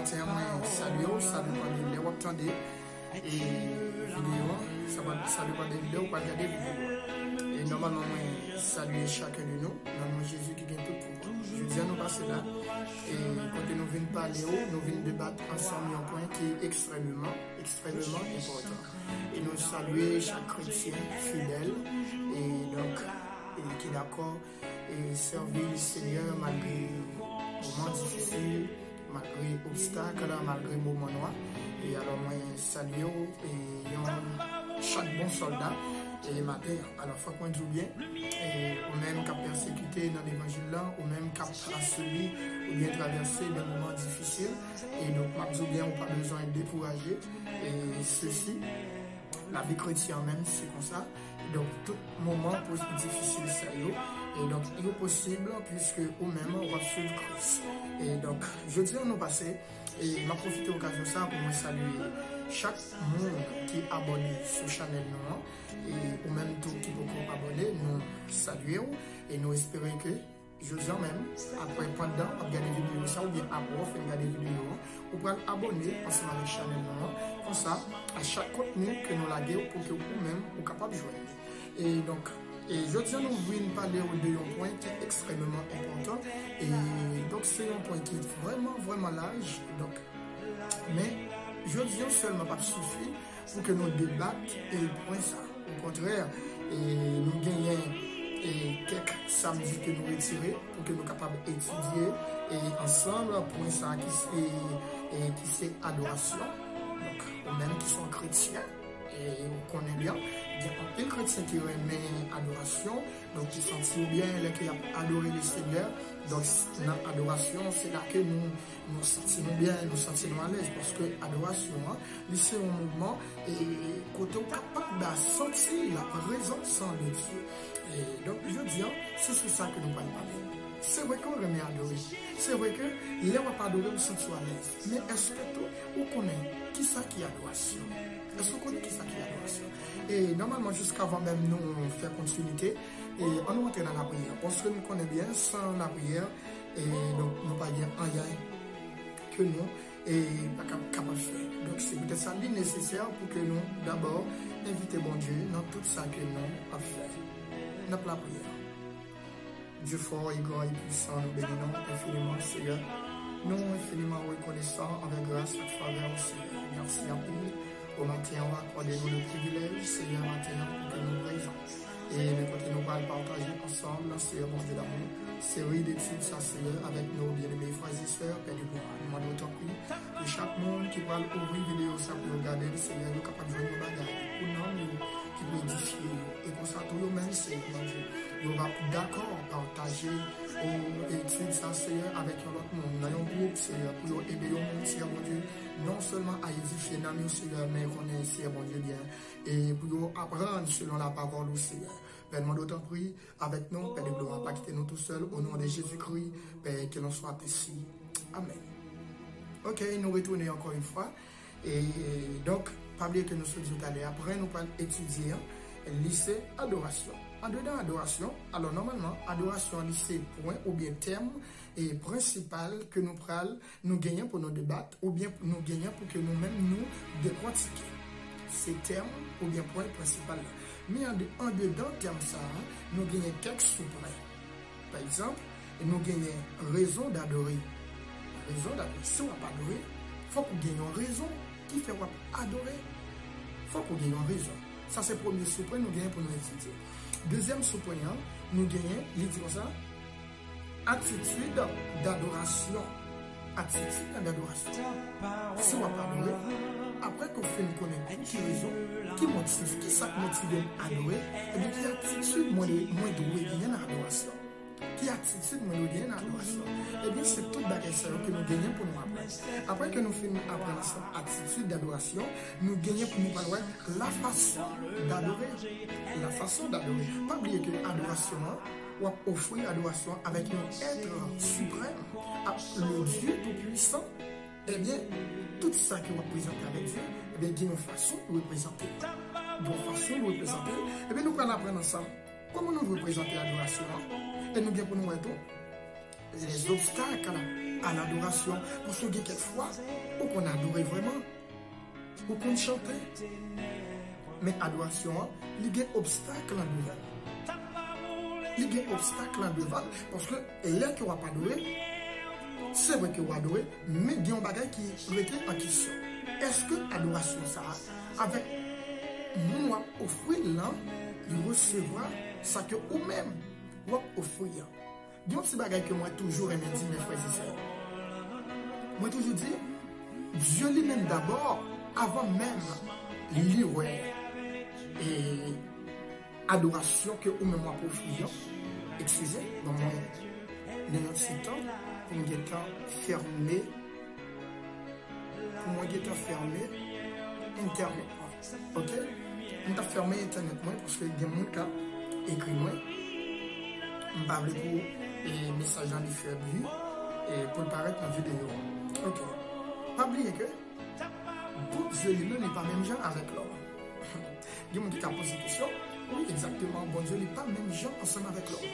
matin, moi, salut pour les attendez. Et vidéo, ça dépend des vidéos ou pas regarder des vidéos. Et normalement, moi, saluer chacun de nous. Dans Jésus qui gagne tout pour nous. Je viens nous passer là. Et quand nous venons parler, nous venons débattre ensemble un point qui est extrêmement important. Et nous saluer chaque chrétien fidèle et donc qui est d'accord et servir le Seigneur malgré moments difficiles, malgré obstacles, malgré moments noirs. Et alors moi saluer et chaque bon soldat et matin. Alors faut qu'on dise bien et ou même qui a persécuté dans l'évangile là, ou même qui a celui ou bien traversé des moments difficiles. Et donc moi dis bien on pas besoin de décourager. Et ceci, la vie chrétienne même c'est comme ça. Donc tout moment difficile c'est yo. Et donc il est possible puisque ou même on va suivre Christ. Et donc je dis nous passer. Et m'a profité de l'occasion ça pour me saluer chaque monde qui est abonné sur Channel Noir et ou même tout qui peut abonner, nous saluons et nous espérons que je dis même après pendant regarder vidéo ça ou bien après faire regarder vidéo ou pour abonner ensemble avec Channel Noir comme ça à chaque contenu que nous laguons pour que vous-même vous capable de joindre. Et donc et je tiens nous voulons parler de un point qui est extrêmement important. Et donc c'est un point qui est vraiment large. Donc, mais je dis seulement pas suffit pour que nous débattions et point ça. Au contraire, et nous gagnons quelques samedis que nous retirons pour que nous soyons capables d'étudier et ensemble point ça qui c'est adoration. Donc, ou même qui sont chrétiens. Et on connaît bien, il y a un peu de chrétiens qui remet adoration, donc qui sentent bien, qui ont adoré le Seigneur. Donc, dans l'adoration, c'est là que nous sentons bien, nous sentons à l'aise, parce que l'adoration, c'est un mouvement et quand on est capable de sentir la présence de Dieu. Et donc, je dis, c'est sur ça que nous allons parler. C'est vrai qu'on remet adorer. C'est vrai que les gens ne vont pas adorer, nous sentons à l'aise. Mais est-ce que toi, on connaît qui ça qui est adoration? Est-ce qu'on connaît qui ça qui est adoration? Et normalement, jusqu'avant même nous faire continuité, et on nous rentre dans la prière. Parce que nous connaissons bien, sans la prière, et donc nous ne pas dire rien que nous, et pas capable de faire. Donc c'est peut-être ça qui est nécessaire pour que nous, d'abord, inviter bon Dieu dans tout ça que nous avons fait. Dans la prière. Dieu fort et grand et puissant, nous bénissons infiniment, Seigneur. Nous infiniment reconnaissants avec grâce et faveur, Seigneur. Merci en plus. Au matin, on va accorder nous le privilège, Seigneur, matin, pour que nous présents. Et nous continuons à partager ensemble, Seigneur, bon Dieu d'amour, série d'études, ça, Seigneur, avec nos bien-aimés frères et sœurs, Père du gloire. Nous demandons autant prix de chaque monde qui va ouvrir vidéo, ça, pour regarder, Seigneur, nous capables de jouer nos bagages, pour nous, qui peut édifier, et pour ça, tout le monde, Seigneur, mon Dieu. Nous va d'accord partager aux études, ça, Seigneur, avec l'autre monde. Nous avons un groupe, Seigneur, pour aider le monde, Seigneur, mon Dieu, non seulement à édifier dans nous, Seigneur, mais qu'on est, Seigneur, mon Dieu, bien, et pour apprendre selon la parole, Seigneur. Père, nous d'autant prie avec nous, Père de gloire, pas quitter nous tout seuls, au nom de Jésus-Christ, Père, que l'on soit ici. Amen. Ok, nous retournons encore une fois. Et donc, pas oublier que nous sommes allés après, nous allons étudier lycée adoration. En dedans adoration, alors normalement, adoration lycée point ou bien terme et principal que nous gagnons pour nos débats ou bien nous gagnons pour que nous-mêmes nous dépratiquions. Ces termes ou bien point principal. Mais en dedans terme ça, nous gagnons quelques sous-points. Par exemple, nous gagnons raison d'adorer. Raison d'adorer. Si on n'a pas adoré, il faut qu'on gagne une raison qui fait adorer. Il faut qu'on gagne une raison. Ça, c'est le premier sous-point nous gagnons pour nous étudier. Deuxième sous-point, nous gagnons, il dit comme ça, attitude d'adoration. Attitude d'adoration. Si on n'a pas adoré, après qu'on fait une connaissance, qui raison, qui motive, qui ça motive à adorer, et bien, qui attitude moins douée, il y a une adoration. Qui attitude moins douée, il y a une adoration. Et bien, c'est toute bagage que nous gagnons pour nous apprendre. Après que nous finissons apprendre cette attitude d'adoration, nous gagnons pour nous parler la façon d'adorer. La façon d'adorer. Pas oublier que l'adoration, ou offrir l'adoration avec un être suprême, le Dieu tout-puissant, eh bien, tout ça qui représente avec Dieu, eh bien, il y a une façon de représenter. Une façon de représenter. Eh bien, nous allons apprendre ensemble comment nous représenter l'adoration. Et nous bien pour nous les obstacles à l'adoration. Parce que quelquefois, ou qu'on adorait vraiment, ou qu'on chantait. Mais adoration, il y a un obstacle en devant. Il y a un obstacle en devant. Parce que là qu'on va pas adorer, c'est vrai qu'on va adorer, mais il y a un bagage qui est en question. Est-ce que l'adoration, ça, avec nous, offrir là, de recevoir ça que vous-même, vous offrir. Il y a un petit bagage que moi toujours aimé dire, mes frères et sœurs. Moi toujours dit, Dieu lui-même d'abord, avant même lire et adoration que vous-même vous offrir. Excusez, dans mon petit temps, pour me fermé. Pour moi, j'ai fermé Internet. Ok? On a fermé Internet parce que il y a des gens qui écrit moi. Je parle pour les messages en faire bruit et pour paraître dans la vidéo. Ok. Pas oublier que tout Dieu lui-même n'est pas même genre avec l'homme. Il y a des gens qui posent des questions. Oui, exactement. Bon Dieu n'est pas même genre ensemble avec l'homme.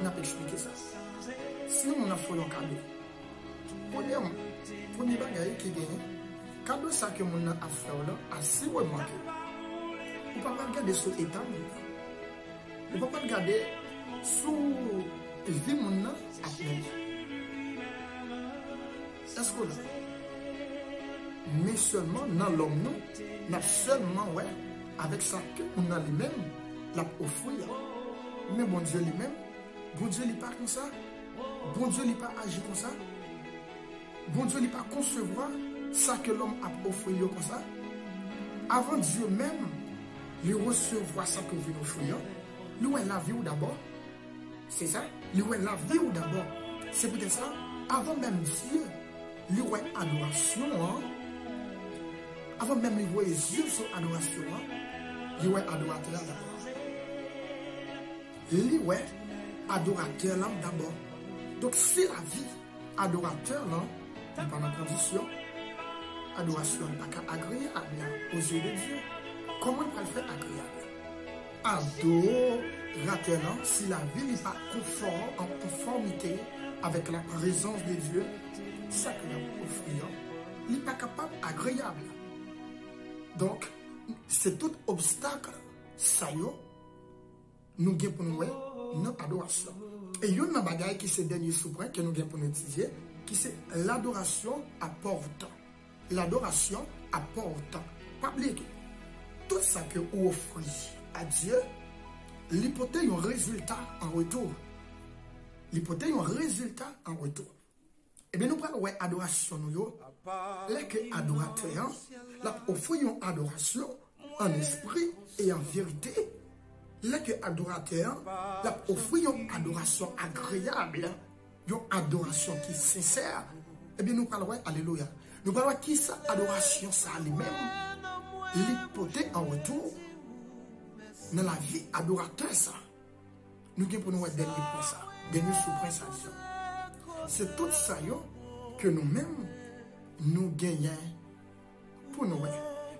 On a expliqué ça. Si on a fait un cadeau, premier bagage qui gagne, cadeau ça que mon a fait là, assez remarqué. On ne peut pas regarder sur l'état, on ne peut pas regarder sur la vie mon a appelé. Est-ce que là? Mais seulement dans l'homme, nous, n'a seulement ouais, avec ça que on a lui-même l'a offrir. Mais bon Dieu lui-même, bon Dieu n'est pas comme ça. Bon Dieu n'est pas agi comme ça. Bon Dieu n'est pas concevoir ça que l'homme a offert comme ça. Avant Dieu même, lui recevoir ça que vous offrir, lui est la vie ou d'abord. C'est ça? Lui est la vie ou d'abord. C'est peut-être ça. Avant même Dieu, lui est adoration. Hein? Avant même lui voit les yeux sur adoration, hein? Lui est adorateur d'abord. Lui est adorateur d'abord. Donc c'est la vie. Adorateur là, n'est pas dans condition. Adoration n'est pas agréable aux yeux de Dieu. Comment on peut le faire agréable? Adorateur là, si la vie n'est pas en conformité avec la présence de Dieu, ça que nous offrons, il n'est pas capable agréable. Donc, c'est tout obstacle, ça y est, nous avons pour nous notre adoration. Et il y a une bagaille qui c'est le dernier souverain que nous avons pour nous étudier, qui c'est l'adoration apporte. L'adoration apporte. Pas oublier que tout ça que vous offrez à Dieu, l'hypothèse est un résultat en retour. L'hypothèse est un résultat en retour. Eh bien, nous prenons l'adoration, là que adorateur, là, offrons une adoration en esprit et en vérité. Là que adorateur, là, offrons une adoration agréable, une adoration qui est sincère. Eh bien, nous parlons, alléluia. Nous parlons qui ça, adoration, ça lui-même. L'hypothèse en retour, dans la vie adorateur, ça. Nous avons pour nous un dernier point, ça. Dernier sous-point, ça. C'est tout ça que nous-mêmes, nous gagnons pour nous.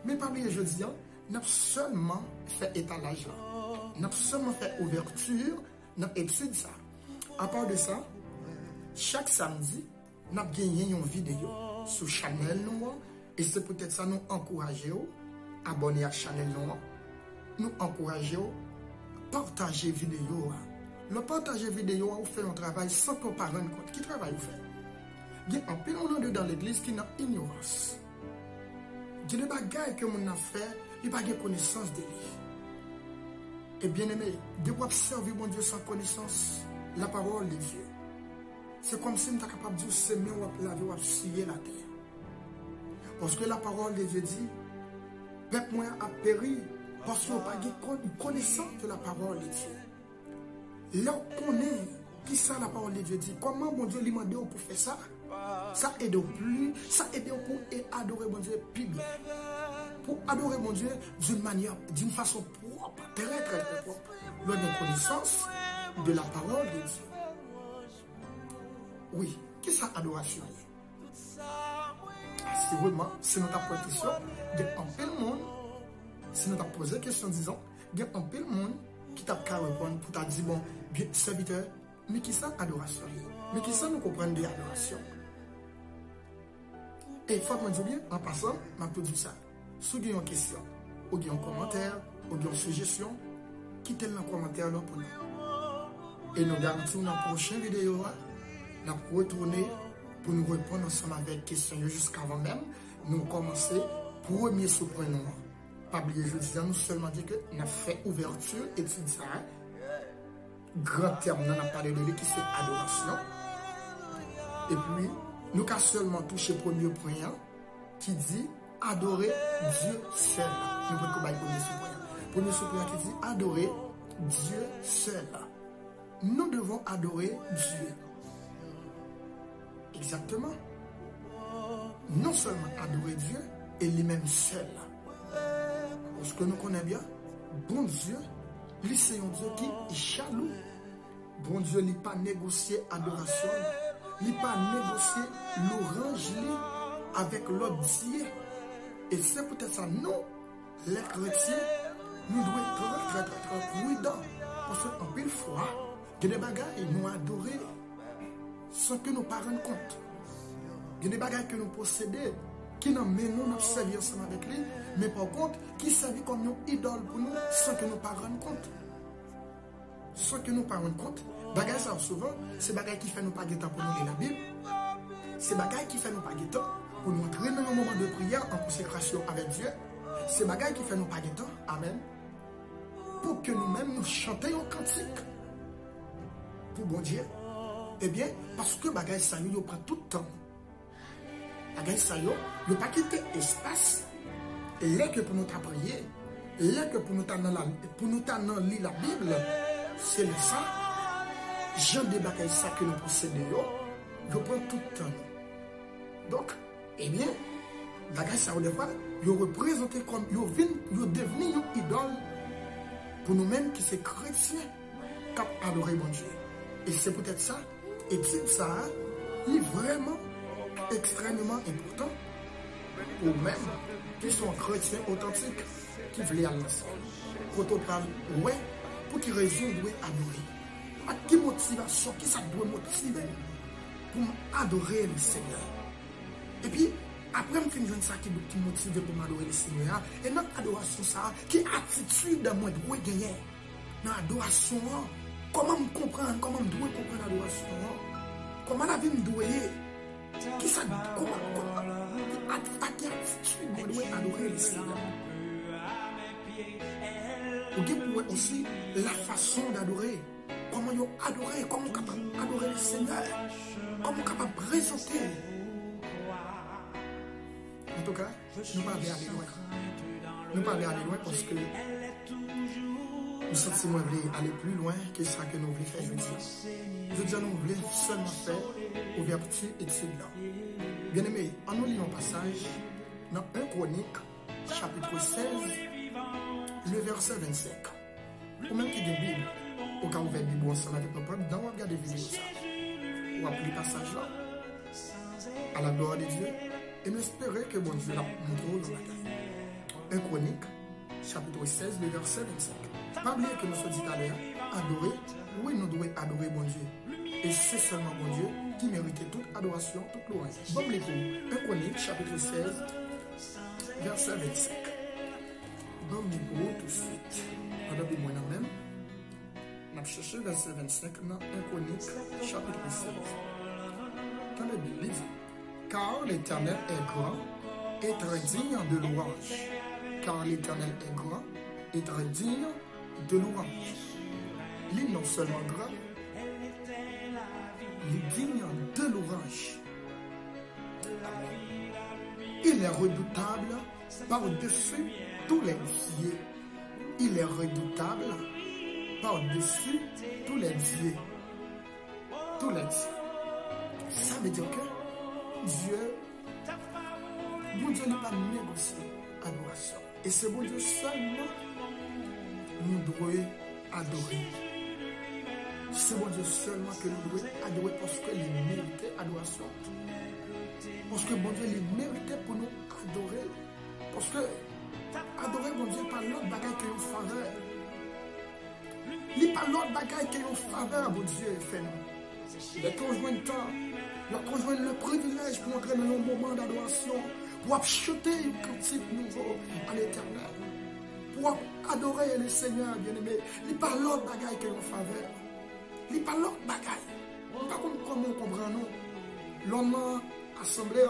Mais parmi les jeudis, nous avons seulement fait étalage. Nous avons seulement fait ouverture, nous avons étudié ça. À part de ça, chaque samedi, nous avons gagné une vidéo sur Channel Noir. Et c'est peut-être ça nous encourager à abonner à la Channel Noir. Nous encourager à partager vidéo. Le partager vidéo, on fait un travail sans qu'on ne rende compte. Qui travaille vous fait? Il y a un peu de monde dans l'église qui n'a ignorance. Il y a des bagages que l'on a fait, il n'y a pas de connaissance de lui. Et bien aimé, de quoi observer mon Dieu sans connaissance, la parole de Dieu. C'est comme si on était capable de semer ou laver ou scier la terre. Parce que la parole de Dieu dit, peuple moi a péri parce qu'on n'a pas de connaissance de la parole de Dieu. Là, on connaît qui ça la parole de Dieu dit. Comment mon Dieu lui demande pour faire ça? Ça aide plus, ça aide pour adorer mon Dieu plus bien. Pour adorer mon Dieu d'une manière, d'une façon propre, très propre. L'on a connaissance de la parole de Dieu. Oui, qu'est-ce que c'est adoration? C'est vraiment, c'est notre question, il y a un peu de monde, si nous avons posé la question, disons, il y a un peu de monde qui t'a qu'à répondre pour t'a dit, bon, bien, serviteur, Mais qui ça, adoration? Mais qui ça, nous comprenons de l'adoration? Et il faut que je dise bien, en passant, je vais tout dire ça. Si vous avez une question, ou vous avez un commentaire, ou vous avez une suggestion, quittez-le dans le commentaire là pour nous. Et nous garantissons dans la prochaine vidéo, nous allons retourner pour nous répondre ensemble avec des questions jusqu'avant même. Nous commencer premier surprenant. Pas oublier, je dis, nous seulement dit que nous avons fait ouverture, étude ça. Grand terme, nous avons parlé de lui qui c'est adoration. Et puis, nous avons seulement touché le premier point qui dit adorer Dieu seul. Nous pouvons combattre le premier surprenant. Premier surprenant qui dit adorer Dieu seul. Nous devons adorer Dieu. Exactement. Non seulement adorer Dieu, et lui-même seul. Parce que nous connaissons bien, bon Dieu, lui c'est un Dieu qui est jaloux. Bon Dieu n'a pas négocié adoration, n'a pas négocié l'orange avec l'autre Dieu. Et c'est peut-être ça, nous, les chrétiens, nous devons être très prudents. Parce qu'en pile fois, il y a des bagailles nous adorer sans que nous ne nous rendions compte. Il y a des bagailles que nous possédons qui nous menons notre servir ensemble avec lui, mais par contre, qui servent comme une idole pour nous sans que nous ne nous rendions compte. Sans que nous ne nous rendions compte, bagailles ça souvent, c'est bagailles qui fait nous pas de temps pour nous lire la Bible. C'est bagailles qui fait nous pas de temps pour nous entrer dans un moment de prière en consécration avec Dieu. C'est bagailles qui fait nous pas de temps, amen, pour que nous-mêmes nous chantions un cantique pour bon Dieu. Eh bien, parce que bagaille ça nous prend tout le temps. Bagaille ça nous pas quitter espace. Là que pour nous prier, là que pour nous lire la Bible, c'est ça. Jean de bagaille ça que nous possédons, je prends tout le temps. Donc, eh bien, bagaille ça des fois, nous représenter comme nous devenir une idole pour nous-mêmes qui sommes chrétiens, qui adorer mon Dieu. Et c'est peut-être ça. Et c'est ça, est vraiment extrêmement important pour même qui sont chrétiens authentiques, qui veulent aller ensemble. Pour total, ouais, pour qui raison doit adorer. À quelle motivation, qui ça doit motiver pour adorer le Seigneur. Et puis, après, je finis ça qui motive pour m'adorer le Seigneur. Et notre adoration, ça, qui attitude de moi doit gagner. Dans l'adoration, comment me comprendre, comment me doit comprendre l'adoration, comment la vie me doit, qui ça, comment, à quelle attitude me doit adorer le Seigneur. Ou bien aussi la façon d'adorer, comment nous adorer, comment capable d'adorer le Seigneur, comment capable de présenter. En tout cas, nous ne pouvons pas aller loin. Nous ne pouvons pas aller loin parce que nous sentons aller plus loin que ce que nous voulons faire aujourd'hui. Aujourd'hui, nous voulons seulement faire ouverture et étude là. Bien aimé, en nous lisant un passage dans 1 Chronique, chapitre 16, le verset 25. Ou même qui est de Bible, au cas où vous avez la Bible ensemble avec nos peuples, dans le regard de vidéo ça. On va appeler le passage là, à la gloire de Dieu, et nous espérons que bon Dieu l'a montré dans la guerre. 1 Chronique, chapitre 16, le verset 25. Pas oublier que nous sommes dit à l'heure, adorer, oui, nous devons adorer bon Dieu. Et c'est seulement bon Dieu qui mérite toute adoration, toute louange. Bon, les vous, 1 Chronique, chapitre 16, verset 25. Bon, les vous, tout de suite. Madame moi même, on a cherché verset 25 dans 1 Chronique, chapitre 16. Dans la Bible, dit, car l'Éternel est grand et très digne de louange. Car l'Éternel est grand et très digne de louange. Il est non seulement grand, il est digne de louange. Il est redoutable par-dessus tous les dieux. Il est redoutable par-dessus tous les dieux. Tous les dieux. Ça veut dire que Dieu, bon Dieu n'a pas négocié adoration. Et c'est bon Dieu seulement nous devons adorer. C'est bon Dieu seulement que nous devons adorer parce qu'il méritait adoration. Parce que bon Dieu il méritait pour nous adorer. Parce que adorer mon Dieu par l'autre bagaille que nous faisons. Il n'y a pas l'autre bagaille qui est en faveur, mon Dieu, fait. Les conjoints de temps, les conjoints le privilège pour entrer dans un moment d'adoration, pour chanter un cantique nouveau à l'Éternel, pour adorer le Seigneur, bien-aimé. Il n'y a pas l'autre bagaille qui est en faveur. Il n'y a pas l'autre bagaille. Pas comme comment on comprend, non? L'homme a assemblé,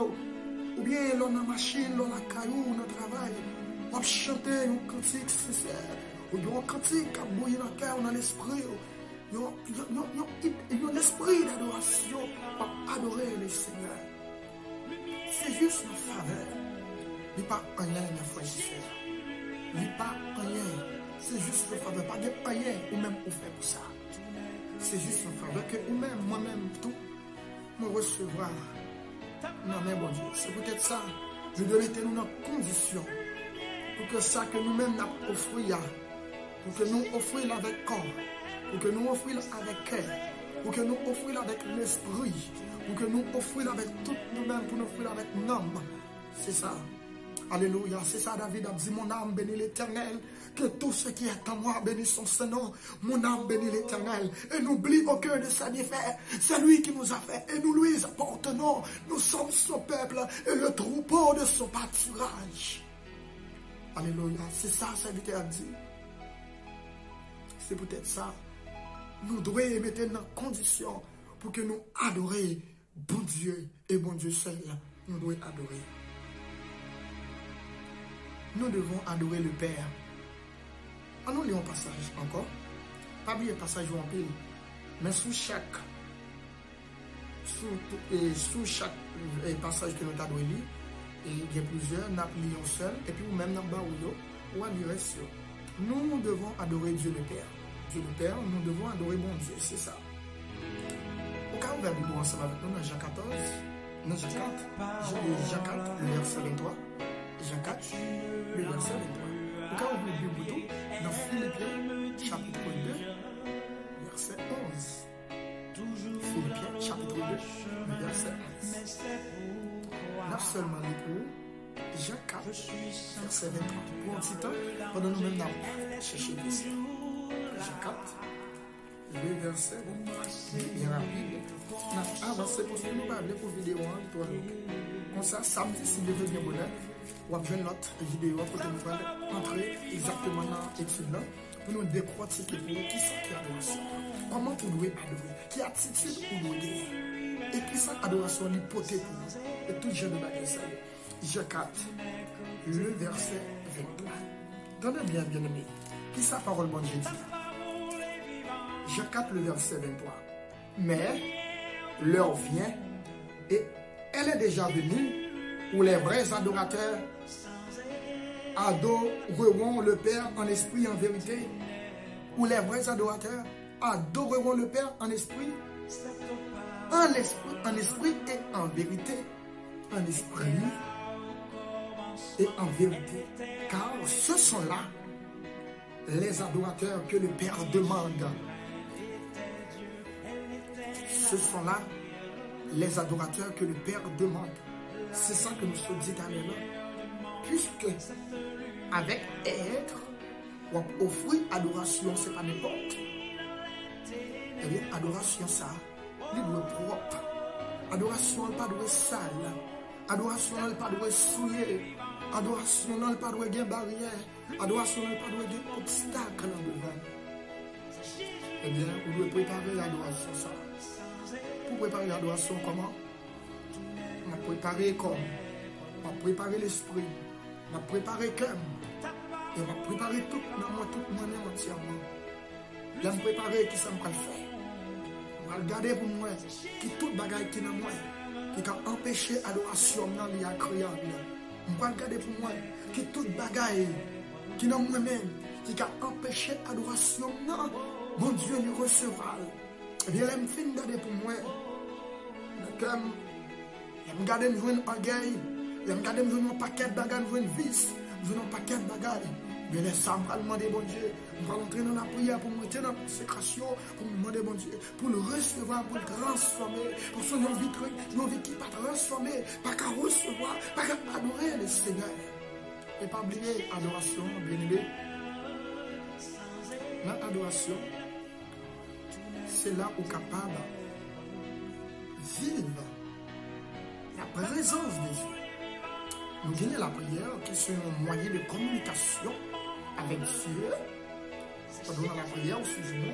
ou bien l'homme a machine, l'homme a caillou, dans le travail, pour chanter un cantique sincère, ou bien un cantique qui a bouilli dans le cœur, dans l'esprit. Il y a un esprit d'adoration pour adorer le Seigneur. C'est juste une faveur. Il n'y a pas rien, mes frères et sœurs. Il n'y a pas rien. C'est juste une faveur. Pas de rien ou même on fait pour ça. C'est juste une faveur que nous-mêmes, moi-même, tout, nous recevoir. Non, mais bon Dieu, c'est peut-être ça. Je dois mettre nous dans condition pour que ça que nous-mêmes nous offrir, pour que nous offrir avec corps, pour que nous offrir avec cœur, pour que nous offrir avec l'esprit, pour que nous offrir avec tout nous-mêmes, pour nous offrir avec l'âme. C'est ça. Alléluia. C'est ça, David a dit, mon âme bénit l'Éternel. Que tout ce qui est en moi bénisse son nom. Mon âme bénit l'Éternel. Et n'oublie aucun de ses méfaits. C'est lui qui nous a fait. Et nous lui appartenons. Nous sommes son peuple et le troupeau de son pâturage. Alléluia. C'est ça, serviteur a dit. C'est peut-être ça. Nous devons mettre dans condition pour que nous adorions bon Dieu et bon Dieu seul. Nous devons adorer. Nous devons adorer le Père. Nous lisons un passage encore. Pas bien un passage en pile. Mais sous chaque passage que nous avons lu, il y a plusieurs, nous lisons seul. Et puis même dans le bas ou à lire sur. Nous devons adorer Dieu le Père. Dieu le Père, nous devons adorer mon Dieu. C'est ça. Au cas où vous avez ensemble avec nous dans Jean 14, dans Jean 4, le verset 23. Jean 4, le verset 23. Au cas où vous avez lu tout, dans Philippiens, chapitre 2, verset 11. Philippiens, chapitre 2, le verset 11. Là seulement le pour Jean 4, verset 23. Pour un petit temps, pendant nous-mêmes d'abord, chercher le verset. Jean 4, le verset 23. Bien rapide. On a avancé pour ce que nous parlons pour vidéo 1, comme ça, samedi, si Dieu veut bien bonheur. Ou à une autre vidéo pour nous entrer exactement dans l'étude là pour nous décortiquer qui c'est qui adoration, comment vous devez adorer, quelle attitude vous devez gagner et qui c'est adoration l'hypothèse pour nous et tout genre de bagages. Jean 4, le verset 23. Donnez bien, bien aimé, qui c'est la parole de Dieu dit. Jean 4, le verset 23. Mais l'heure vient et elle est déjà venue où les vrais adorateurs adoreront le Père en esprit et en vérité. Où les vrais adorateurs adoreront le Père en esprit et en vérité. En esprit et en vérité. Car ce sont là les adorateurs que le Père demande. Ce sont là les adorateurs que le Père demande. C'est ça que nous sommes dit à l'heure. Puisque avec être, ou offrir adoration, c'est pas n'importe. Eh bien, adoration, ça, il doit être propre. Adoration, elle pas doit être sale. Adoration, elle pas doit être souillée. Adoration, elle pas doit être barrière. Adoration, elle pas doit être obstacle en devant. Eh bien, vous devez préparer l'adoration, ça. Pour préparer l'adoration, comment? On a préparé le corps, on a préparé l'esprit, on a préparé le cœur, et on a préparé tout dans moi, tout moi-même entièrement. On a préparé qui ça me fait. On va regarder pour moi, qui tout bagaille qui est dans moi, qui a empêché l'adoration dans l'incroyable. On va regarder pour moi, qui tout bagaille qui est dans moi-même, qui a empêché l'adoration dans mon Dieu lui recevra. Eh bien, elle me fait regarder pour moi, comme je regarde me jouer un orgueil, je regarde me jouer un paquet de bagages, me jouer une vis, me jouer un paquet de bagages. Mais les femmes vont demander bon Dieu, on va entrer dans la prière pour monter dans la consécration, pour demander bon Dieu, pour le recevoir, pour le transformer, pour son envie qui va transformer, pas qu'à recevoir, pas qu'à adorer le Seigneur. Et pas oublier l'adoration, bien aimé. L'adoration, c'est là où capable de vivre la présence de Dieu. Nous gagnons la prière qui est un moyen de communication avec Dieu. Pendant la prière, au sujet de nous,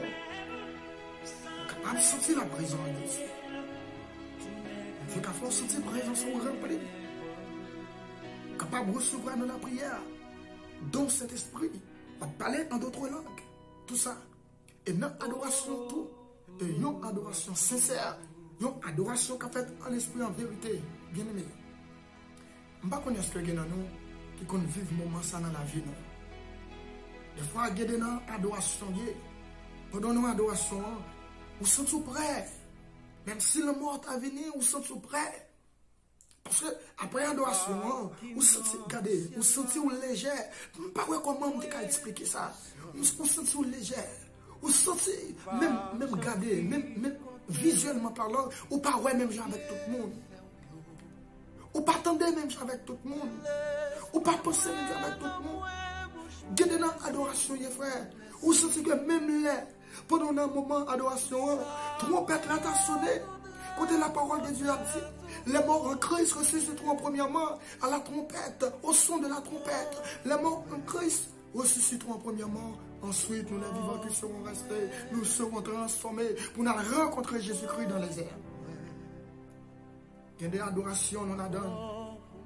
capable de sentir la présence de Dieu. Dieu qui a fait sentir la présence remplie. Capable de recevoir dans la prière, dans cet esprit, à parler en d'autres langues. Tout ça. Et notre adoration, tout. Et une adoration sincère. Une adoration qui a fait en esprit, en vérité. Bien aimé. Je ne sais pas si ce que nous qui qu'on vive moment ça dans la vie. Des fois, il y a des adorations. Pendant nos adorations, vous sentez prêts. Même si le mort a venu, vous sentez prêts. Parce que après l'adoration, vous sentez, regardez, vous sentez léger. Je ne sais pas comment je peux expliquer ça. Vous sentez léger. Vous sentez, même regardez, même visuellement parlant, ou pas ouais même avec tout le monde. Ou pas attendre même avec tout le monde. Ou pas penser même avec tout le monde. Gardez dans l'adoration, les frères. Vous sentez que même là, pendant un moment d'adoration, trompette là t'a sonné. Côté la parole de Dieu a dit, les morts en Christ ressusciteront premièrement à la trompette, au son de la trompette. Les morts en Christ ressusciteront premièrement. Ensuite, nous les vivants qui seront restés, nous serons transformés pour nous rencontrer Jésus-Christ dans les airs. Il y a des adorations, nous la donne.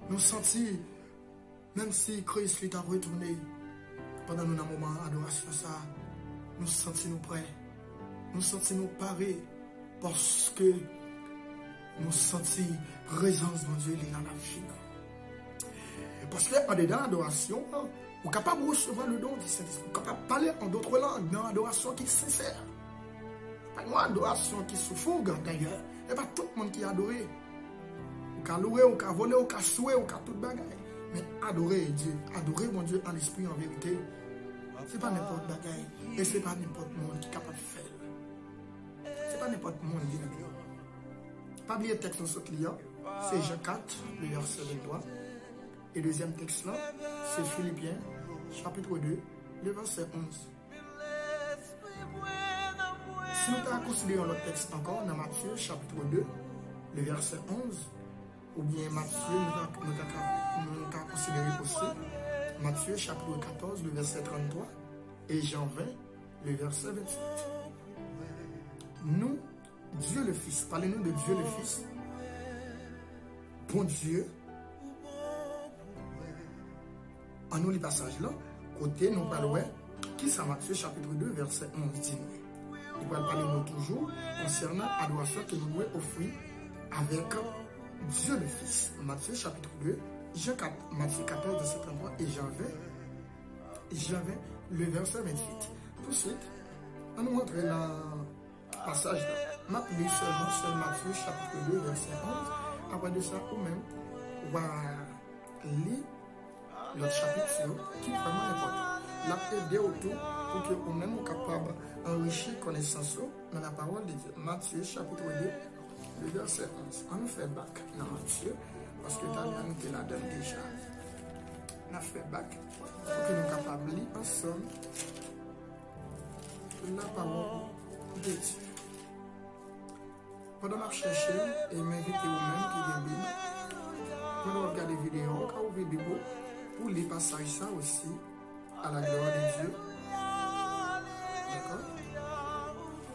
Nous sentis, même si Christ lui a retourné, pendant nos moments d'adoration, ça, nous sentis nous prêts. Nous sentis nous parés parce que nous sentis présence de Dieu dans la vie. Parce qu'en dedans l'adoration, vous êtes capable de recevoir le don du Saint-Esprit. Vous êtes capable de parler en d'autres langues dans l'adoration qui est sincère. Pas une adoration qui se fougue d'ailleurs. Il n'y a pas tout le monde qui est adoré. Vous pouvez louer, vous pouvez voler, vous pouvez souhaiter, vous pouvez tout bagaille. Mais adorer Dieu, adorer mon Dieu en esprit, en vérité, ce n'est pas n'importe bagaille. Et ce n'est pas n'importe monde qui est capable de faire. Ce n'est pas n'importe monde qui est capable de faire. Pas oublier le texte de ce client, c'est Jean 4, le verset 23. Et le deuxième texte là, c'est Philippiens, chapitre 2, le verset 11. Si nous avons considéré l'autre texte encore, dans Matthieu, chapitre 2, le verset 11, ou bien Matthieu, nous avons considéré aussi Matthieu, chapitre 14, le verset 33, et Jean 20, le verset 28. Nous, Dieu le Fils, parlez-nous de Dieu le Fils, bon Dieu. En nous, les passages là, côté, nous parlons, qui c'est Matthieu chapitre 2, verset 11 dit. Nous allons parler nous toujours concernant l'adoration que nous devons offrir avec Dieu le Fils. Matthieu chapitre 2, Jean 4, Matthieu 14, verset 33 et Jean 20, le verset 28. Tout de suite, on nous montre le passage là. M'appeler seulement sur Matthieu chapitre 2, verset 11. Après de ça, ou même, on va lire l'autre chapitre qui est vraiment important. L'aider autour pour que nous-mêmes soyons capables d'enrichir connaissance dans la parole de Dieu. Matthieu chapitre 2, le verset 11. On nous fait bac dans Matthieu parce que Talian te la donne déjà. On a fait bac pour que nous soyons capables de lire ensemble la parole de Dieu. Pendant que je cherche et m'invite vous-même qui est Bible, pendant regarder des vidéos, quand vous voyez pour les passages ça aussi, à la gloire de Dieu. D'accord?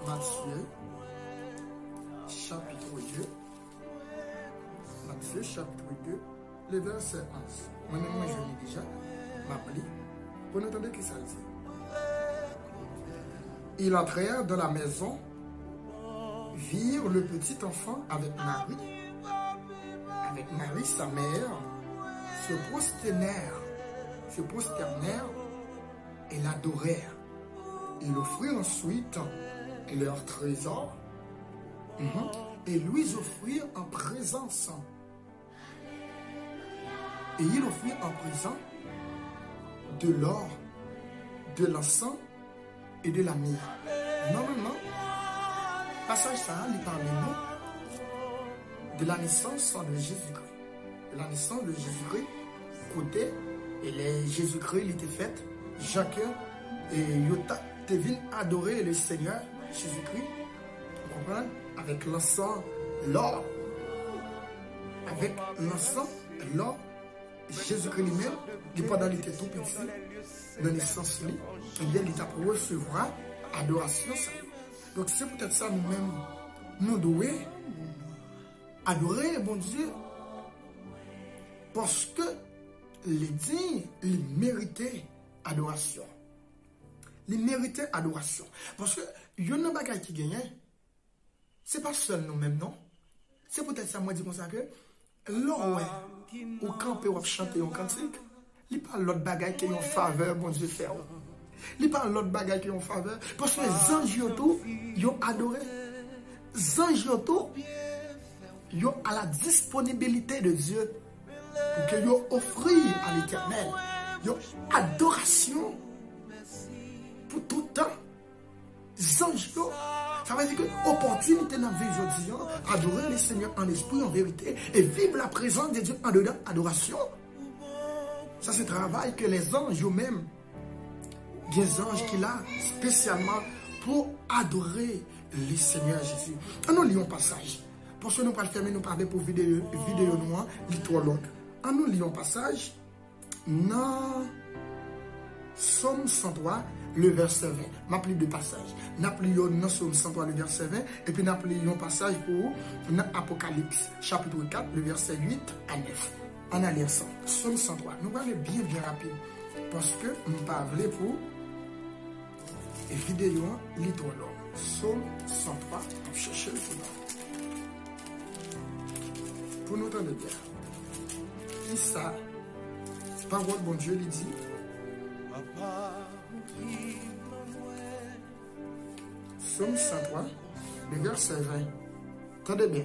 Matthieu, chapitre 2. Matthieu, chapitre 2, le verset 11. Moi-même, je l'ai déjà, m'appelé. Pour entendre qui ça dit. Ils entrèrent dans la maison, virent le petit enfant avec Marie, sa mère, se prosternèrent et l'adorèrent. Ils offrirent ensuite leur trésor et lui offrirent en présence. Et ils offrirent en présent de l'or, de l'encens et de la myrrhe. Normalement, passage ça, il parle de la naissance de Jésus-Christ. De la naissance de Jésus-Christ, côté, et Jésus-Christ, il était fait, Jacques et Yota, te venu adorer le Seigneur Jésus-Christ comprendre? Avec l'encens, l'or. Avec l'encens, l'or, Jésus-Christ lui-même, pendant qu'il était tout petit, dans le sens lui, il t'a pour recevoir adoration. Donc c'est peut-être ça nous-mêmes, nous devons adorer le bon Dieu. Parce que les dignes, ils méritaient adoration. Ils méritaient adoration. Parce que il y a un bagage qui gagne, c'est pas seul nous-mêmes, non? C'est peut-être ça, moi, je dis comme ça que l'on au camp ou chanter un cantique, il parle l'autre bagage qui est en faveur, bon Dieu, faire. Il parle l'autre bagage qui est en faveur. Parce que les anges, ils ont adoré. Les anges, ils ont à la disponibilité de Dieu pour qu'ils offrent à l'Éternel. Ils ont adoration pour tout le temps. Les anges, ça veut dire que l'opportunité dans la vie aujourd'hui, adorer le Seigneur en esprit, en vérité, et vivre la présence de Dieu en dedans, adoration. Ça, c'est le travail que les anges eux-mêmes, des anges qu'il a spécialement pour adorer le Seigneur Jésus. Nous lisons un passage. Parce que nous ne pouvons pas fermer, nous parler pour vidéo noire, trop longue. Nous lisons un passage dans Somme 103, le verset 20. Nous appelons deux passages. Nous appelons dans Somme 103, le verset 20. Et puis nous appelons un passage pour Apocalypse, chapitre 4, le verset 8 à 9. On a lire ça. Somme 103. Nous allons bien rapide. Parce que nous parlons pour vidéo little long. Somme 103. On cherche le fond. Pour nous entendre bien. Qui ça? Parole bon Dieu lui dit. Somme 103, le verset 20. Attendez bien.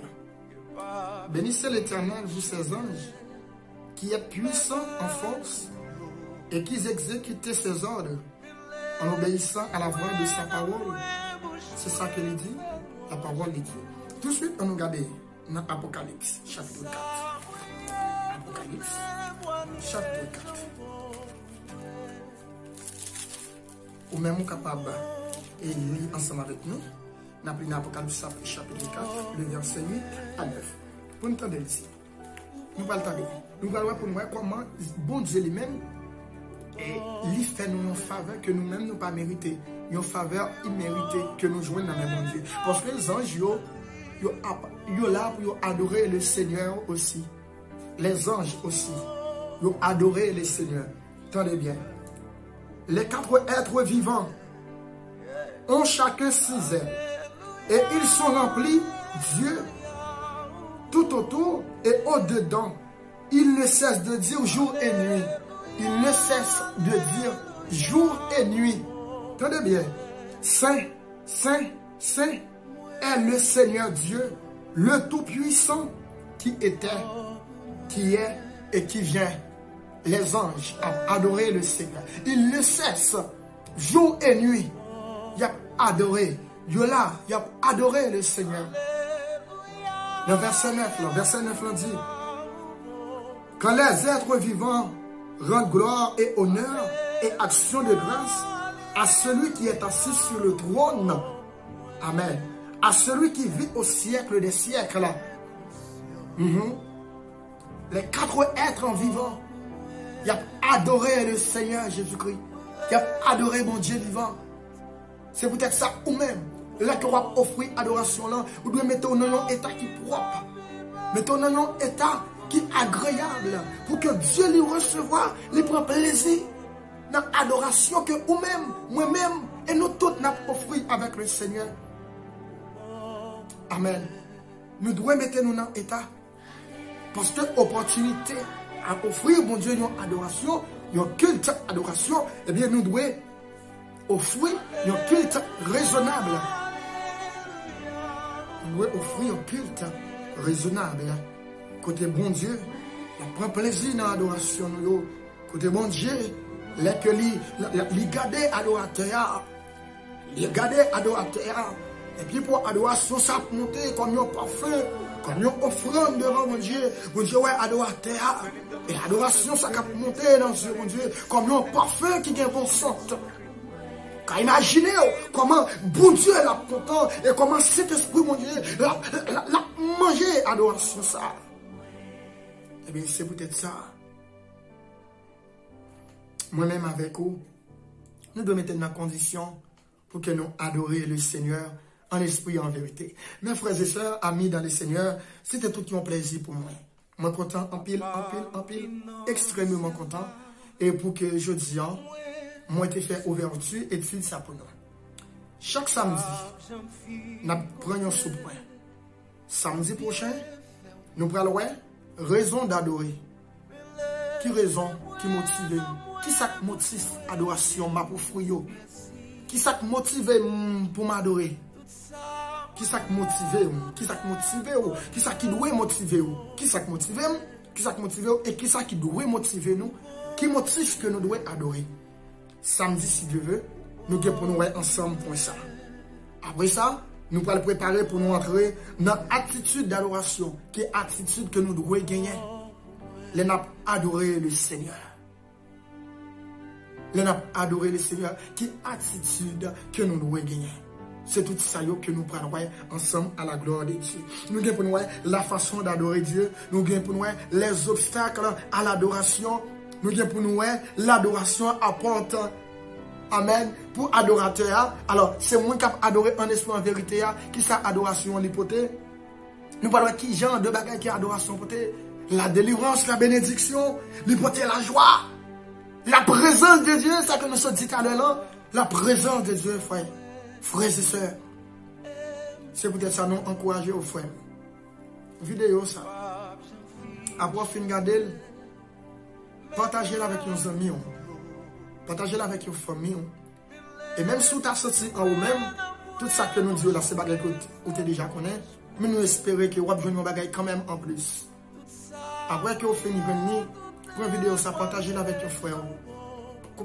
Bénissez l'Éternel, vous ses anges, qui êtes puissants en force, et qui exécutent ses ordres, en obéissant à la voix de sa parole. C'est ça qu'il dit, la parole de Dieu. Tout de suite, on nous regarde dans Apocalypse, chapitre 4. Apocalypse, chapitre 4. Ou même capable et lire ensemble avec nous. Nous avons l'Apocalypse chapitre 4, le verset 8 à 9. Pour nous entendre ici. Nous allons entendre. Nous allons voir pour nous comment bon Dieu lui-même lui fait nous une faveur que nous-mêmes nous pas mérité. Une faveur imméritée que nous jouons dans le bon Dieu. Parce que les anges, ils sont là pour adorer le Seigneur aussi. Les anges aussi. Ils ont adoré le Seigneur. Attendez bien. Les quatre êtres vivants ont chacun 6 ailes. Et ils sont remplis Dieu tout autour et au-dedans. Ils ne cessent de dire jour et nuit. Ils ne cessent de dire jour et nuit. Tenez bien. Saint, Saint, Saint est le Seigneur Dieu, le Tout-Puissant, qui était, qui est et qui vient. Les anges ont adoré le Seigneur. Ils ne cessent, jour et nuit. Ils ont adoré. Ils ont adoré le Seigneur. Le verset 9 dit, quand les êtres vivants rendent gloire et honneur et action de grâce à celui qui est assis sur le trône. Amen. À celui qui vit au siècle des siècles. Les 4 êtres en vivant. Il a adoré le Seigneur Jésus-Christ. Il a adoré mon Dieu vivant. C'est peut-être ça ou même. Là qu'on va offrir adoration là. Vous devez mettre dans un état qui est propre. Mettons dans un état qui est agréable. Pour que Dieu lui recevra, lui prend plaisir dans l'adoration que vous-même, moi-même, et nous tous nous offert avec le Seigneur. Amen. Nous devons mettre nous dans l'état. Parce que l'opportunité à offrir, mon Dieu, une adoration, une culte adoration, eh bien, nous devons offrir une culte raisonnable. Nous devons offrir un culte raisonnable. Côté bon Dieu, on prend plaisir dans l'adoration. Côté bon Dieu, les garder adorateur. Les garder adorateur. Et puis pour l'adoration, ça monte comme un parfum, comme une offrande devant mon Dieu. Mon Dieu, ouais, adorateur. Et l'adoration, ça va monter dans ce mon Dieu, comme un parfum qui vient bon sort. Quand imaginez comment bon Dieu l'a content et comment cet esprit, mon Dieu, l'a mangé adoration ça. Eh bien, c'est peut-être ça. Moi-même avec vous, nous devons mettre dans condition pour que nous adorions le Seigneur en esprit et en vérité. Mes frères et sœurs, amis dans le Seigneur, c'était tout un plaisir pour moi. Moi content, en pile, extrêmement content. Et pour que je dise, moi été fait ouverture et étude ça pour nous. Chaque samedi, nous prenons ce point. Samedi prochain, nous prenons raison d'adorer. Qui raison, qui motive, qui ça motive adoration, ma pour fruit, qui ça motive pour m'adorer. Qui ça motive, qui ça motive, qui ça qui doit motiver, qui ça motive, qui ça motive et qui ça qui doit motiver nous, qui motive que nous devons adorer. Samedi, si Dieu veut, nous allons pour nous ensemble pour ça. Après ça, nous allons préparer pour nous entrer dans l'attitude d'adoration, qui est l'attitude que nous devons gagner. Les n'a adoré le Seigneur. Les n'a adoré le Seigneur, qui est l'attitude que nous devons gagner. C'est tout ça que nous prenons ensemble à la gloire de Dieu. Nous avons pour nous la façon d'adorer Dieu. Nous avons pour nous les obstacles à l'adoration. Nous avons pour nous l'adoration apporte. Amen. Pour adorateur. Alors, c'est moi qui ai adoré en esprit en vérité. Qui ça adoration l'hypothèse? Nous parlons qui genre de bagaille qui adoration poté? La délivrance, la bénédiction, l'hypothèse, la joie. La présence de Dieu, ça que nous sommes dit à l'heure. La présence de Dieu, frère. Frères et sœurs, c'est peut-être ça nous encourager aux frères. Vidéo ça. Après fin regarder, partagez-la avec nos amis, partagez-la avec nos familles. Et même si vous avez sorti en vous-même, tout ça que nous disons là, c'est bagaille que vous déjà connaissez, mais nous espérons que vous avez besoin de bagaille quand même en plus. Après que vous finissez venir, pour une vidéo ça, partagez-la avec vos frères.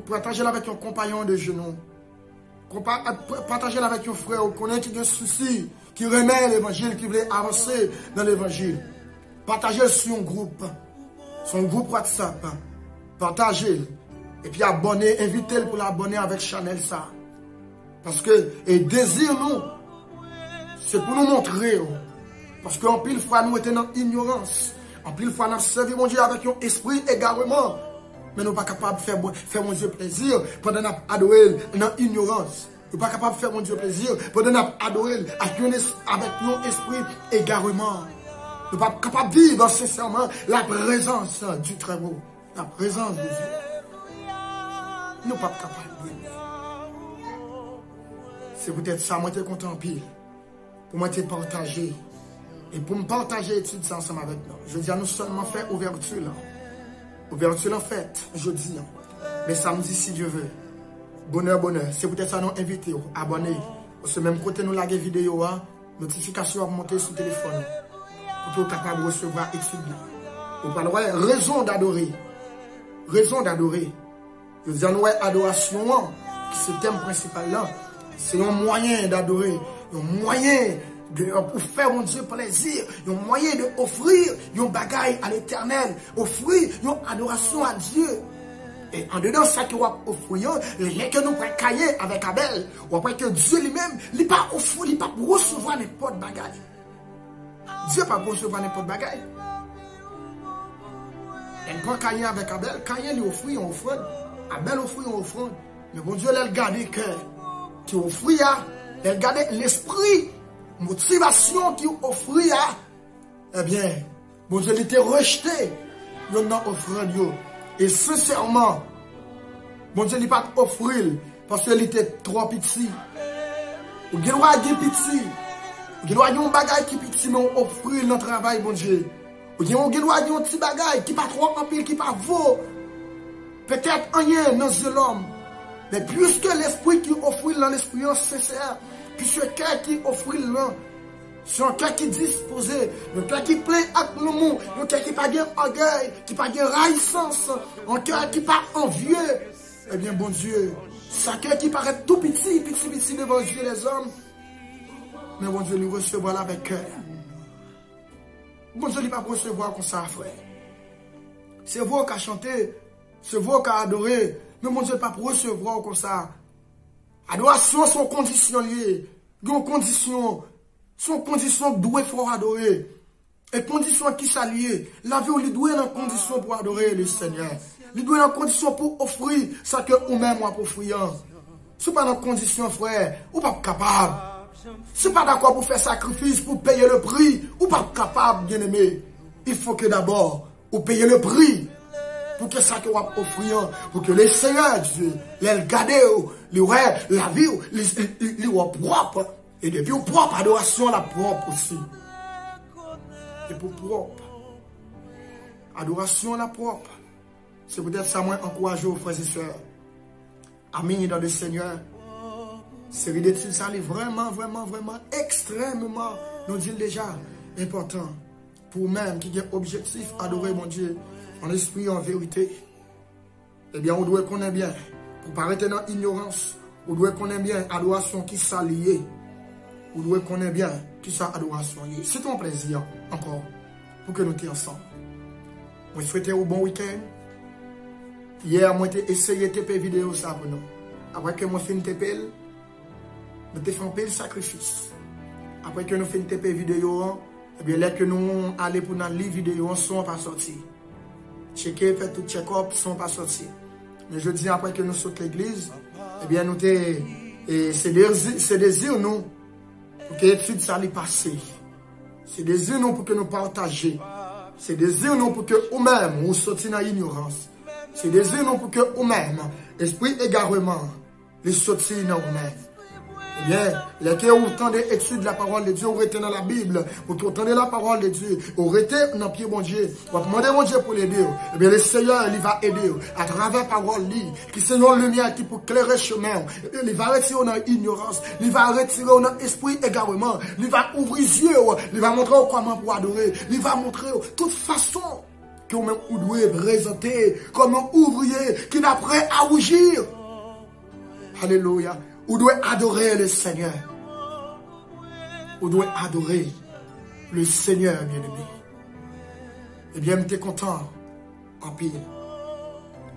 Partagez-la avec vos compagnons de genoux. Partagez avec vos frères, vous connaissez qui a des soucis, qui remet l'évangile, qui veut avancer dans l'évangile. Partagez sur un groupe, WhatsApp. Partagez. Et puis abonnez, invitez-le pour l'abonner avec Chanel ça. Parce que, et désir nous, c'est pour nous montrer. Parce qu'en pile fois nous étions dans l'ignorance. En pile fois nous avons servi mon Dieu avec un esprit égarement. Mais nous ne sommes pas capables de faire mon Dieu plaisir pendant que nous adorons dans l'ignorance. Nous ne sommes pas capables de faire mon Dieu plaisir pendant que nous adorons avec un esprit égarement. Nous ne sommes pas capables de vivre sincèrement la présence du Très-Haut, la présence de Dieu. Nous ne sommes pas capables de vivre. C'est peut-être ça, moi je suis content pile. Pour moi, je partager. Et pour me partager l'étude ensemble avec nous. Je dis à nous seulement faire ouverture là. Ouverture en fait, jeudi. Mais samedi, si Dieu veut. Bonheur, bonheur. C'est peut-être ça nous inviter, abonner. Parce que même côté nous la vidéo, notification à monter sur le téléphone. Pour que vous soyez capable de recevoir l'étude là. Vous parlez, raison d'adorer. Raison d'adorer. Je dis à nous, adoration, qui c'est le thème principal là. C'est un moyen d'adorer. Un moyen pour faire mon Dieu plaisir, un moyen d'offrir un bagaille à l'éternel, offrir une adoration à Dieu. Et en dedans, ça que vous offrez, les que nous prenons cahier avec Abel, ou après que Dieu lui-même, il n'est pas offrir, il n'est pas recevoir n'importe bagaille. Dieu n'est pas recevoir n'importe bagaille. Il prend cahier avec Abel, cahier lui offre une offrande, Abel offre une offrande. Mais bon Dieu, il garde le cœur qui offre, il garde l'esprit. Motivation qui offre, eh bien, bon Dieu, il était rejeté, il n'a offert. Et sincèrement, bon Dieu, il n'a pas offert parce qu'il était trop petit. Ou bien, il est petit. Il y a un bagage qui est petit, mais on offre le travail, bon Dieu. Ou bien, il y a un petit bagage qui n'est pas trop en pile, qui n'est pas vaut. Peut-être rien dans ce l'homme. Mais puisque l'esprit qui offre dans l'esprit sincère, puisque le cœur qui offre là, c'est un cœur qui est disposé, un cœur qui est plein avec l'amour, un cœur qui n'a pas d'orgueil, qui n'a pas de raïssance, un cœur qui n'est pas envieux. Eh bien, bon Dieu, c'est un cœur qui paraît tout petit, petit devant Dieu les hommes. Mais bon Dieu, lui recevoir avec cœur. Bon Dieu, il ne va pas recevoir comme ça, frère. C'est vous qui avez chanté, c'est vous qui avez adoré, mais bon Dieu, il ne va pas recevoir comme ça. Adoration son condition liée. Son condition doit faut adorer. Et condition qui s'allie. La vie, il doit dans condition pour adorer le Seigneur. Il doit dans condition pour offrir ça que vous-même pour offrir. Ce n'est pas dans condition, frère, ou pas capable. Ce n'est pas d'accord pour faire sacrifice, pour payer le prix, ou pas capable, bien aimé. Il faut que d'abord, vous payez le prix. Pour que ça que vous offrir, pour que le Seigneur Dieu, les garder, la vie, les propre. Et depuis propre, adoration la propre aussi. Et pour propre. Adoration la propre. C'est peut-être ça moi encourager aux frères et sœurs. Amis dans le Seigneur. Série d'études, ça est vraiment extrêmement, nous disons déjà, important. Pour même qui a objectif adorer mon Dieu en esprit et en vérité. Eh bien, on doit connaître bien. Pour ne pas rester dans l'ignorance, on doit connaître bien adoration qui s'allie. On doit connaître bien qui ça adoration. C'est ton plaisir encore pour que nous soyons ensemble. Je souhaite un bon week-end. Hier, moi, j'ai essayé de taper vidéo ça pour nous. Après que moi, j'ai fait une TP, nous avons fait un peu de sacrifice. Après que nous fait une TP vidéo, eh bien, là que nous allons pour nous lire vidéo, ne sont pas sortis. Checker, faire tout check-up, ne sont pas sortis. Mais je dis après que nous sortons l'église, eh bien, nous c'est désir nous pour que l'étude ça lui passe. C'est désir nous pour que nous partagions. C'est désir nous pour que nous-mêmes, nous sortions dans l'ignorance. C'est désir nous pour que nous-mêmes, esprit égarement, les sortir dans nous-mêmes. Eh bien, les qui ont entendu l'étude de la parole de Dieu, ont été dans la Bible, pour qu'ils entendent la parole de Dieu, ont été dans le pied bon Dieu, on va demander mon Dieu pour l'aider. Eh bien, le Seigneur, il va aider à travers la parole, qui Seigneur lumière qui peut éclairer le chemin. Il va retirer dans l'ignorance, il va retirer dans l'esprit égarement, il va ouvrir les yeux, il va montrer comment pour adorer, il va montrer toute façon que vous devez présenter comme un ouvrier qui n'a prêt à rougir. Alléluia. Vous devez adorer le Seigneur. Vous devez adorer le Seigneur, bien-aimé. Eh bien, je suis content en pile.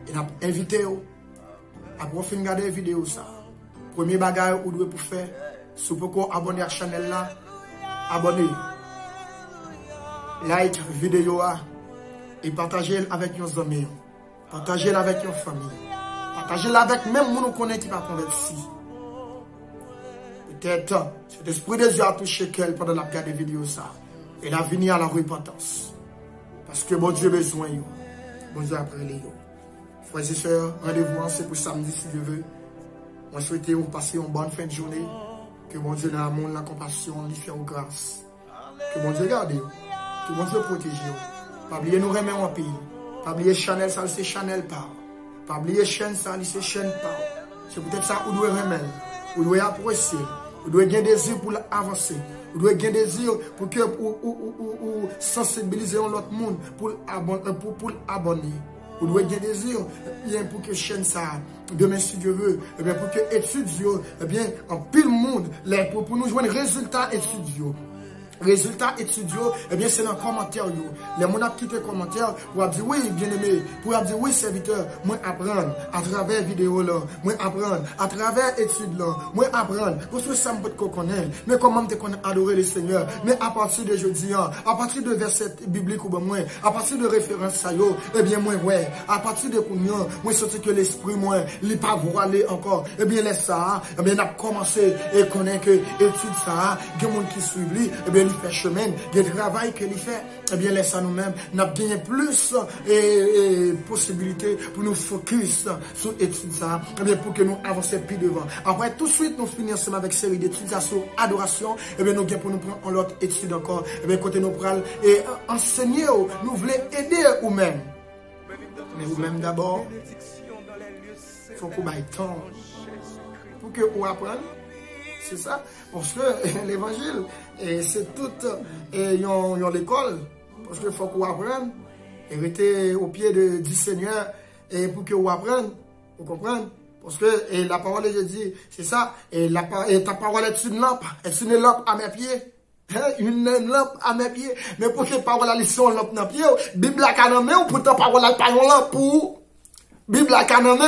Et je vais invité à regarder la vidéo. Premier bagage que vous devez faire, si vous pouvez abonner à la chaîne là, abonnez. Like la vidéo et partagez avec vos amis. Partagez avec vos familles. Partagez avec même les gens qui ne pas convertis. Peut-être cet esprit de Dieu a touché qu'elle pendant la regarde des vidéos ça. Et la venir à la repentance. Parce que bon Dieu a besoin. Bon Dieu après les. Frères et sœurs, rendez-vous ensemble pour samedi si Dieu veut. Moi souhaite vous passer une bonne fin de journée. Que mon Dieu dans l'amour, la compassion, lui fait grâce. Que mon Dieu garde. Que mon Dieu protège. Pas oublier nous remettre en pile. Pas oublier Chanel, ça c'est Chanel par. Pas oublier chaîne, ça c'est chaîne par. C'est peut-être ça où doit remettre. Vous devez apprécier, vous devez gagner désir pour avancer, vous devez gagner désir pour que ou sensibiliser l'autre monde pour abonner. Vous devez gagner désir bien pour que chaîne ça demain si Dieu veut, et bien pour que étudier, et bien en pile monde pour nous joindre résultat étudier. Résultat étudiant, eh bien c'est dans le commentaire. Les gens qui quittent les commentaires pour dire oui, bien aimé, pour dire oui, serviteur, moi apprendre à travers vidéo là, moi apprendre à travers études là, moi apprendre, parce que ça me peut connaître, mais comment te connaître adorer le Seigneur, mais à partir de jeudi, à partir de versets bibliques ou moi, à partir de références ça yo, eh bien moi ouais, à partir de combien, moi senti que l'esprit moi, il pas voilé encore, eh bien laisse ça, eh bien on a commencé et connaît que étude ça, il y a des gens qui suivent lui, eh bien il fait chemin, il y a du travail qu'il fait, eh bien laisse ça nous-mêmes, nous avons gagné plus et possibilités pour nous focus sur l'étude ça, eh bien pour que nous avancions plus devant. Après tout de suite nous finissons avec une série d'études sur adoration, eh bien nous avons pour nous prendre l'autre étude encore, eh bien côté nous prendre et enseigner, nous voulons aider vous-même. Mais vous-même d'abord, il faut qu'on ait temps pour que vous appreniez. C'est ça, parce que l'évangile, c'est tout l'école, parce qu'il faut qu'on apprenne, et rester au pied du Seigneur, et pour que vous appreniez, vous comprenez? Parce que la parole de Dieu, c'est ça, et ta parole est une lampe à mes pieds. Une lampe à mes pieds. Mais pour que la parole a une lampe à mes pieds, Bible a canamé, ou pour ta parole a pas une lampe pour vous. Bible a canamé,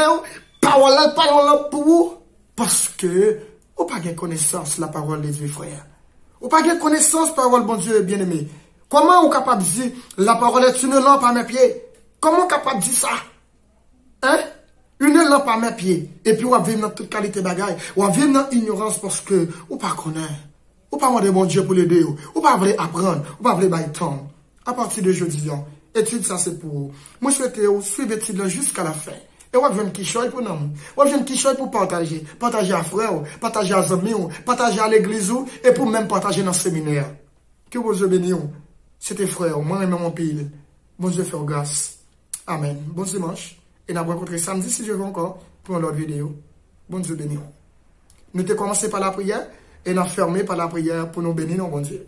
parole a pas une lampe pour vous. Parce que, ou pas de connaissance la parole de Dieu, frère. Ou pas de connaissance parole, bon Dieu, bien-aimé. Comment on est capable de dire, la parole est une lampe à mes pieds? Comment on est capable de dire ça? Hein? Une lampe à mes pieds. Et puis, on va vivre dans toute qualité de bagaille. On va vivre dans l'ignorance parce que, ou pas connaître. Ou pas demander bon Dieu pour l'aider. Ou pas vouloir apprendre. Ou pas vouloir bailler temps. À partir de jeudi, étude ça c'est pour vous. Moi, je souhaite suivre l'étude là jusqu'à la fin. Et on va venir qui choisit pour nous. On va venir qui choisit pour partager. Partager à frère, partager à amis, partager à l'église et pour même partager dans le séminaire. Que bon Dieu bénisse. C'était frère, moi-même mon pays. Bon Dieu fait grâce. Amen. Bon dimanche. Et nous allons rencontrer samedi si je veux encore pour une autre vidéo. Bon Dieu bénisse. Nous avons commencé par la prière et nous avons fermé par la prière pour nous bénir, bon Dieu.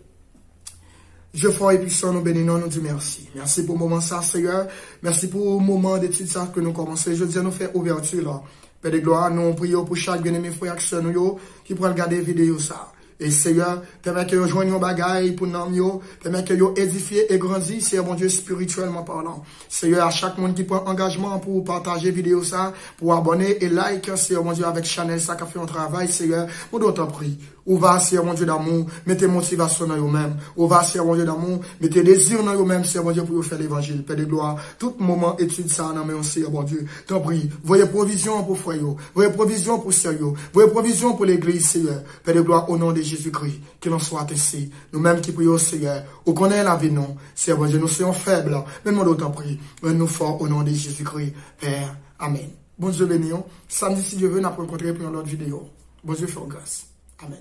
Je fais et puissant, nous bénissons, nous disons merci. Merci pour le moment ça, Seigneur. Merci pour le moment d'étude ça que nous commençons. Je dis à nous faire ouverture là. Père de gloire, nous prions pour chaque bien-aimé frère qui pourra regarder la vidéo ça. Et Seigneur, permet que vous joignez un bagaille pour nous, permet que vous édifiez et grandissez, Seigneur mon Dieu, spirituellement parlant. Seigneur, à chaque monde qui prend engagement pour partager vidéo ça, pour abonner et like, Seigneur mon Dieu, avec Chanel ça qui a fait un travail, Seigneur, mon Dieu, t'en prie. Ou va, Seigneur mon Dieu d'amour, mettez motivation dans vous-même. Ou va, Seigneur mon Dieu d'amour, mettez désir dans vous-même, Seigneur mon Dieu, pour vous faire l'évangile. Père de gloire, tout moment étude ça, non mais on Seigneur mon Dieu, t'en prie. Voyez provision pour frère, voyez provision pour sérieux, voyez provision pour l'église, Seigneur. Père de gloire, au nom de Jésus-Christ, qu'il en soit ainsi. Nous-mêmes qui prions, Seigneur, ou connaît la vie, non. Seigneur mon Dieu, nous sommes faibles, mais nous t'en prie. Nous forts au nom de Jésus-Christ, Père. Amen. Bon Dieu béni. Samedi, si Dieu veut, nous allons rencontrer pour une autre vidéo. Bon Dieu fait grâce. Amen.